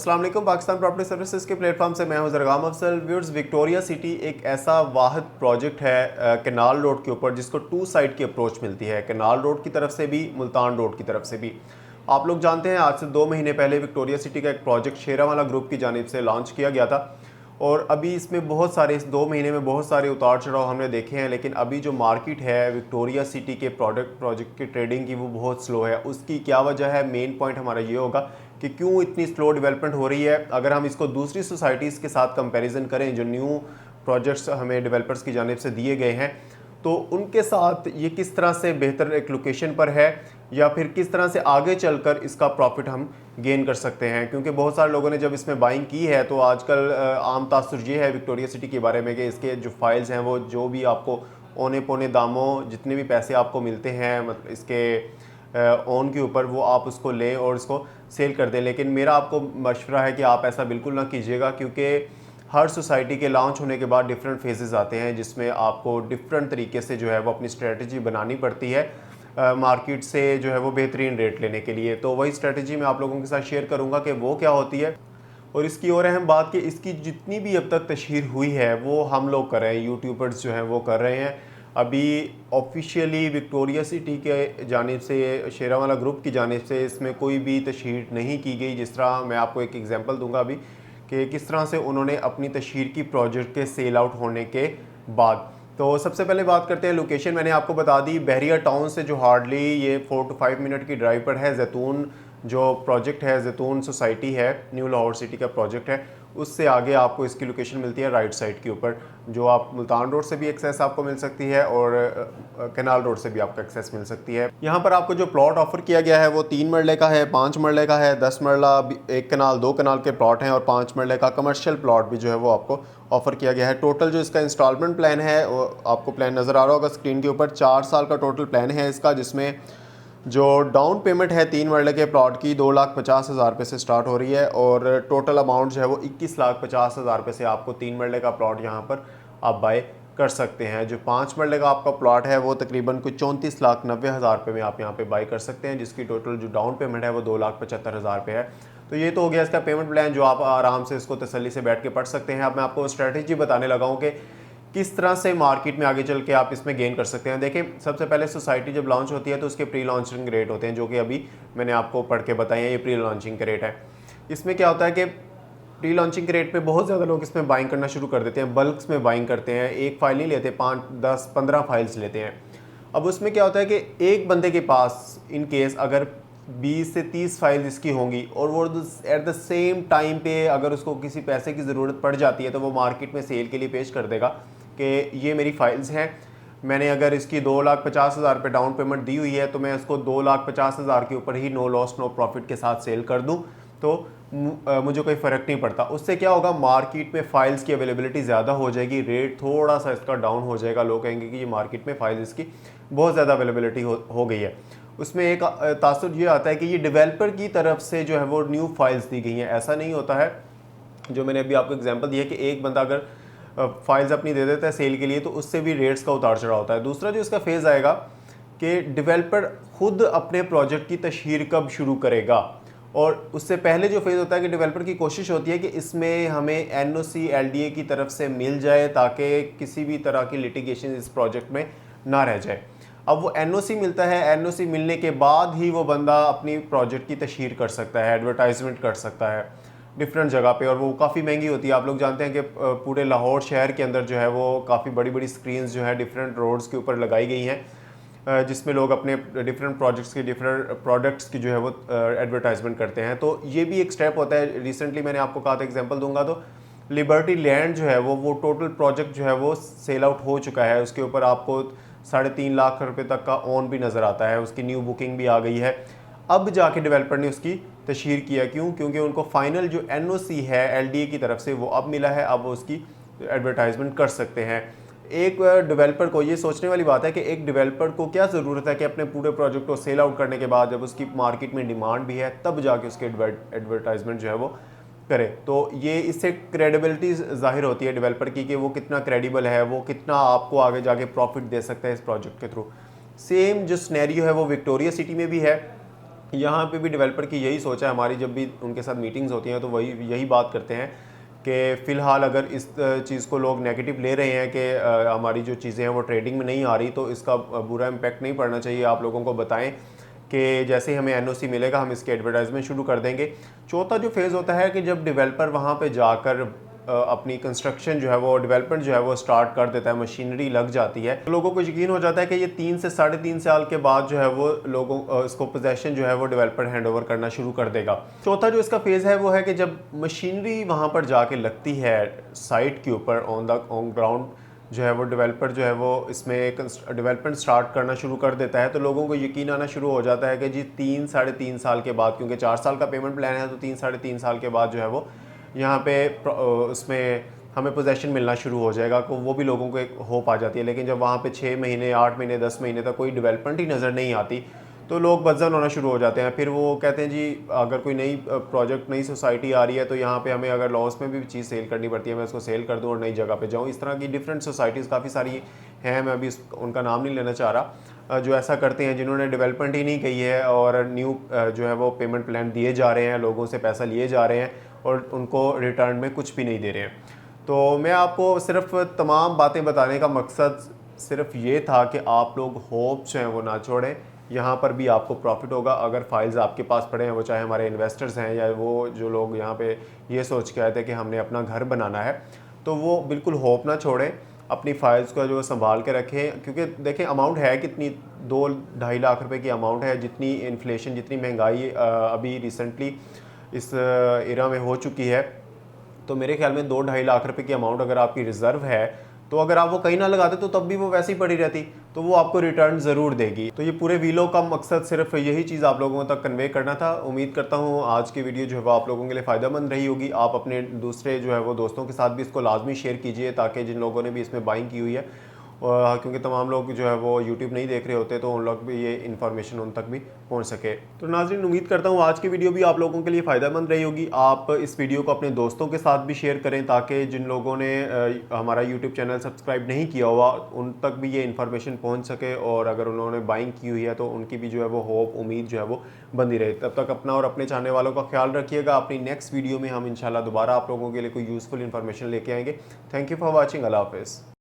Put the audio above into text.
अस्सलाम वालेकुम। Pakistan property services के प्लेटफॉर्म से मैं हूं ज़रगाम अफसल। व्यूअर्स, विक्टोरिया सिटी एक ऐसा वाहिद प्रोजेक्ट है कैनाल रोड के ऊपर जिसको टू साइड की अप्रोच मिलती है, कैनाल रोड की तरफ से भी, मुल्तान रोड की तरफ से भी। आप लोग जानते हैं आज से 2 महीने पहले विक्टोरिया सिटी का एक प्रोजेक्ट शेरावाला ग्रुप की जानिब से लॉन्च किया गया था और अभी इसमें बहुत सारे, इस 2 महीने में बहुत सारे उतार चढ़ाव हमने देखे हैं। लेकिन अभी जो मार्केट है विक्टोरिया सिटी के प्रोजेक्ट की ट्रेडिंग की, वो बहुत स्लो है। उसकी क्या वजह है? मेन पॉइंट हमारा ये होगा कि क्यों इतनी स्लो डेवलपमेंट हो रही है। अगर हम इसको दूसरी सोसाइटीज़ के साथ कंपैरिजन करें जो न्यू प्रोजेक्ट्स हमें डेवलपर्स की जानिब से दिए गए हैं, तो उनके साथ ये किस तरह से बेहतर एक लोकेशन पर है या फिर किस तरह से आगे चलकर इसका प्रॉफिट हम गेन कर सकते हैं। क्योंकि बहुत सारे लोगों ने जब इसमें बाइंग की है तो आजकल आम तासुर ये है विक्टोरिया सिटी के बारे में कि इसके जो फाइल्स हैं वो जो भी आपको औने पौने दामों जितने भी पैसे आपको मिलते हैं मतलब इसके ओन के ऊपर, वो आप उसको लें और उसको सेल कर दें। लेकिन मेरा आपको मशवरा है कि आप ऐसा बिल्कुल ना कीजिएगा, क्योंकि हर सोसाइटी के लॉन्च होने के बाद डिफरेंट फेजेस आते हैं जिसमें आपको डिफरेंट तरीके से जो है वो अपनी स्ट्रेटजी बनानी पड़ती है मार्केट से जो है वो बेहतरीन रेट लेने के लिए। तो वही स्ट्रेटजी मैं आप लोगों के साथ शेयर करूंगा कि वो क्या होती है। और इसकी और अहम बात कि इसकी जितनी भी अब तक तशहीर हुई है वो हम लोग कर रहे हैं, यूट्यूबर्स जो हैं वो कर रहे हैं। अभी ऑफिशियली विक्टोरिया सिटी के जानिब से, शेरावाला ग्रुप की जानिब से इसमें कोई भी तशहीर नहीं की गई। जिस तरह मैं आपको एक एग्जांपल दूंगा अभी कि किस तरह से उन्होंने अपनी तशहीर की प्रोजेक्ट के सेल आउट होने के बाद। तो सबसे पहले बात करते हैं लोकेशन। मैंने आपको बता दी बहरिया टाउन से जो हार्डली ये 4 to 5 मिनट की ड्राइव पर है। जैतून जो प्रोजेक्ट है, जैतून सोसाइटी है, न्यू लाहौर सिटी का प्रोजेक्ट है, उससे आगे आपको इसकी लोकेशन मिलती है राइट साइड के ऊपर, जो आप मुल्तान रोड से भी एक्सेस आपको मिल सकती है और कैनाल रोड से भी आपको एक्सेस मिल सकती है। यहाँ पर आपको जो प्लॉट ऑफर किया गया है वो 3 मरले का है, 5 मरले का है, 10 मरला, 1 कनाल 2 कनाल के प्लॉट हैं और 5 मरले का कमर्शियल प्लॉट भी जो है वो आपको ऑफर किया गया है। टोटल जो इसका इंस्टॉलमेंट प्लान है, वो आपको प्लान नज़र आ रहा होगा स्क्रीन के ऊपर, 4 साल का टोटल प्लान है इसका, जिसमें जो डाउन पेमेंट है 3 मरले के प्लॉट की 2,50,000 रुपये से स्टार्ट हो रही है और टोटल अमाउंट जो है वो 21,50,000 रुपये से आपको 3 मरले का प्लॉट यहाँ पर आप बाय कर सकते हैं। जो 5 मरले का आपका प्लॉट है वो तकरीबन कुछ 34,90,000 रुपये में आप यहाँ पे बाय कर सकते हैं, जिसकी टोटल जो डाउन पेमेंट है वो 2,75,000 रुपये है। तो ये तो हो गया इसका पेमेंट प्लान, जो आप आराम से इसको तसल्ली से बैठ के पढ़ सकते हैं। अब मैं आपको स्ट्रेटजी बताने लगा हूँ कि किस तरह से मार्केट में आगे चल के आप इसमें गेन कर सकते हैं। देखिए, सबसे पहले सोसाइटी जब लॉन्च होती है तो उसके प्री लॉन्चिंग रेट होते हैं, जो कि अभी मैंने आपको पढ़ के बताए हैं। ये प्री लॉन्चिंग का रेट है। इसमें क्या होता है कि प्री लॉन्चिंग के रेट पे बहुत ज़्यादा लोग इसमें बाइंग करना शुरू कर देते हैं, बल्क्स में बाइंग करते हैं, एक फाइल नहीं लेते, 5, 10, 15 फाइल्स लेते हैं। अब उसमें क्या होता है कि एक बंदे के पास इन केस अगर 20 से 30 फाइल्स इसकी होंगी और वो एट द सेम टाइम पे अगर उसको किसी पैसे की ज़रूरत पड़ जाती है तो वो मार्केट में सेल के लिए पेश कर देगा कि ये मेरी फाइल्स हैं, मैंने अगर इसकी 2,50,000 रुपये डाउन पेमेंट दी हुई है तो मैं इसको 2,50,000 के ऊपर ही नो लॉस नो प्रॉफिट के साथ सेल कर दूं तो मुझे कोई फ़र्क नहीं पड़ता। उससे क्या होगा, मार्केट में फ़ाइल्स की अवेलेबिलिटी ज़्यादा हो जाएगी, रेट थोड़ा सा इसका डाउन हो जाएगा। लोग कहेंगे कि ये मार्केट में फाइल्स इसकी बहुत ज़्यादा अवेलेबिलिटी हो गई है। उसमें एक तासुर ये आता है कि ये डेवलपर की तरफ से जो है वो न्यू फाइल्स दी गई हैं। ऐसा नहीं होता है, जो मैंने अभी आपको एग्जांपल दिया कि एक बंदा अगर फाइल्स अपनी दे देता है सेल के लिए तो उससे भी रेट्स का उतार चढ़ाव होता है। दूसरा जो इसका फेज़ आएगा कि डेवलपर खुद अपने प्रोजेक्ट की तशहीर कब शुरू करेगा, और उससे पहले जो फेज़ होता है कि डेवलपर की कोशिश होती है कि इसमें हमें एनओसी एलडीए की तरफ से मिल जाए ताकि किसी भी तरह की लिटिगेशन इस प्रोजेक्ट में ना रह जाए। अब वो एनओसी मिलता है, एनओसी मिलने के बाद ही वो बंदा अपनी प्रोजेक्ट की तशहीर कर सकता है, एडवर्टाइजमेंट कर सकता है डिफरेंट जगह पे, और वो काफ़ी महंगी होती है। आप लोग जानते हैं कि पूरे लाहौर शहर के अंदर जो है वो काफ़ी बड़ी बड़ी स्क्रीन्स जो है डिफरेंट रोड्स के ऊपर लगाई गई हैं, जिसमें लोग अपने डिफरेंट प्रोजेक्ट्स की, डिफरेंट प्रोडक्ट्स की जो है वो एडवर्टाइजमेंट करते हैं। तो ये भी एक स्टेप होता है। रिसेंटली मैंने आपको कहा था, एग्जांपल दूंगा तो लिबर्टी लैंड जो है वो टोटल प्रोजेक्ट जो है वो सेल आउट हो चुका है। उसके ऊपर आपको 3.5 लाख रुपए तक का ऑन भी नज़र आता है, उसकी न्यू बुकिंग भी आ गई है। अब जाके डेवलपर ने उसकी तशहीर किया, क्यों? क्योंकि उनको फाइनल जो एनओसी है एलडीए की तरफ से वो अब मिला है, अब वो उसकी एडवर्टाइजमेंट कर सकते हैं। एक डेवलपर को ये सोचने वाली बात है कि एक डेवलपर को क्या ज़रूरत है कि अपने पूरे प्रोजेक्ट को सेल आउट करने के बाद जब उसकी मार्केट में डिमांड भी है तब जाके उसकी एडवर्टाइजमेंट जो है वो करे। तो ये इससे क्रेडिबिलिटी ज़ाहिर होती है डेवलपर की कि वो कितना क्रेडिबल है, वो कितना आपको आगे जाके प्रॉफिट दे सकता है इस प्रोजेक्ट के थ्रू। सेम जो सिनेरियो है वो विक्टोरिया सिटी में भी है। यहाँ पे भी डेवलपर की यही सोच है, हमारी जब भी उनके साथ मीटिंग्स होती हैं तो वही यही बात करते हैं कि फ़िलहाल अगर इस चीज़ को लोग नेगेटिव ले रहे हैं कि हमारी जो चीज़ें हैं वो ट्रेडिंग में नहीं आ रही, तो इसका बुरा इम्पैक्ट नहीं पड़ना चाहिए। आप लोगों को बताएं कि जैसे ही हमें एनओसी मिलेगा हम इसके एडवर्टाइजमेंट शुरू कर देंगे। चौथा जो फेज़ होता है कि जब डेवलपर वहाँ पे जाकर अपनी कंस्ट्रक्शन जो है वो डेवलपमेंट जो है वो स्टार्ट कर देता है, मशीनरी लग जाती है, तो लोगों को यकीन हो जाता है कि ये 3 से 3.5 साल के बाद जो है वो लोगों इसको पोजेसन जो है वो डेवलपर हैंड ओवर करना शुरू कर देगा। चौथा जो इसका फेज़ है वो है कि जब मशीनरी वहाँ पर जाके लगती है साइट के ऊपर ऑन ग्राउंड, जो है वो डेवलपर जो है वो इसमें डेवलपमेंट स्टार्ट करना शुरू कर देता है, तो लोगों को यकीन आना शुरू हो जाता है कि जी 3-3.5 साल के बाद, क्योंकि 4 साल का पेमेंट प्लान है, तो 3-3.5 साल के बाद जो है वो यहाँ पे उसमें हमें पोजेसन मिलना शुरू हो जाएगा। तो वो भी लोगों को एक होप आ जाती है। लेकिन जब वहाँ पे 6 महीने, 8 महीने, 10 महीने तक कोई डेवलपमेंट ही नज़र नहीं आती, तो लोग बदजन होना शुरू हो जाते हैं। फिर वो कहते हैं जी अगर कोई नई प्रोजेक्ट, नई सोसाइटी आ रही है तो यहाँ पे हमें अगर लॉस में भी चीज़ सेल करनी पड़ती है, मैं उसको सेल कर दूँ और नई जगह पे जाऊँ। इस तरह की डिफरेंट सोसाइटीज़ काफ़ी सारी हैं, मैं अभी उनका नाम नहीं लेना चाह रहा, जो ऐसा करते हैं, जिन्होंने डेवलपमेंट ही नहीं की है और न्यू जो है वो पेमेंट प्लान दिए जा रहे हैं, लोगों से पैसा लिए जा रहे हैं और उनको रिटर्न में कुछ भी नहीं दे रहे हैं। तो मैं आपको सिर्फ तमाम बातें बताने का मकसद सिर्फ ये था कि आप लोग होप जो हैं वो ना छोड़ें। यहाँ पर भी आपको प्रॉफिट होगा अगर फाइल्स आपके पास पड़े हैं, वो चाहे हमारे इन्वेस्टर्स हैं या वो जो लोग यहाँ पे ये सोच के आए थे कि हमने अपना घर बनाना है, तो वो बिल्कुल होप ना छोड़ें, अपनी फाइल्स को जो संभाल के रखें। क्योंकि देखें अमाउंट है कितनी, 2-2.5 लाख रुपए की अमाउंट है। जितनी इन्फ्लेशन, जितनी महंगाई अभी रिसेंटली इस एरा में हो चुकी है, तो मेरे ख्याल में 2-2.5 लाख रुपए की अमाउंट अगर आपकी रिजर्व है, तो अगर आप वो कहीं ना लगाते तो तब भी वो वैसे ही पड़ी रहती, तो वो आपको रिटर्न ज़रूर देगी। तो ये पूरे वीडियो का मकसद सिर्फ यही चीज़ आप लोगों तक कन्वे करना था। उम्मीद करता हूँ आज की वीडियो जो है वो आप लोगों के लिए फ़ायदेमंद रही होगी। आप अपने दूसरे जो है वो दोस्तों के साथ भी इसको लाजमी शेयर कीजिए, ताकि जिन लोगों ने भी इसमें बाइंग की हुई है, क्योंकि तमाम लोग जो है वो यूट्यूब नहीं देख रहे होते, तो उन लोग भी ये इन्फॉर्मेशन उन तक भी पहुंच सके। तो नाज़रीन, उम्मीद करता हूँ आज की वीडियो भी आप लोगों के लिए फ़ायदेमंद रही होगी। आप इस वीडियो को अपने दोस्तों के साथ भी शेयर करें, ताकि जिन लोगों ने हमारा यूट्यूब चैनल सब्सक्राइब नहीं किया हुआ उन तक भी ये इन्फॉर्मेशन पहुँच सके, और अगर उन्होंने बाइंग की हुई है तो उनकी भी जो है वो होप, उम्मीद जो है वो बंदी रहे। तब तक अपना और अपने चाहने वालों का ख्याल रखिएगा। अपनी नेक्स्ट वीडियो में हम इंशाल्लाह दोबारा आप लोगों के लिए कोई यूज़फुल इन्फॉर्मेशन लेके आएंगे। Thank you for watching. अल्लाह हाफ़िज़।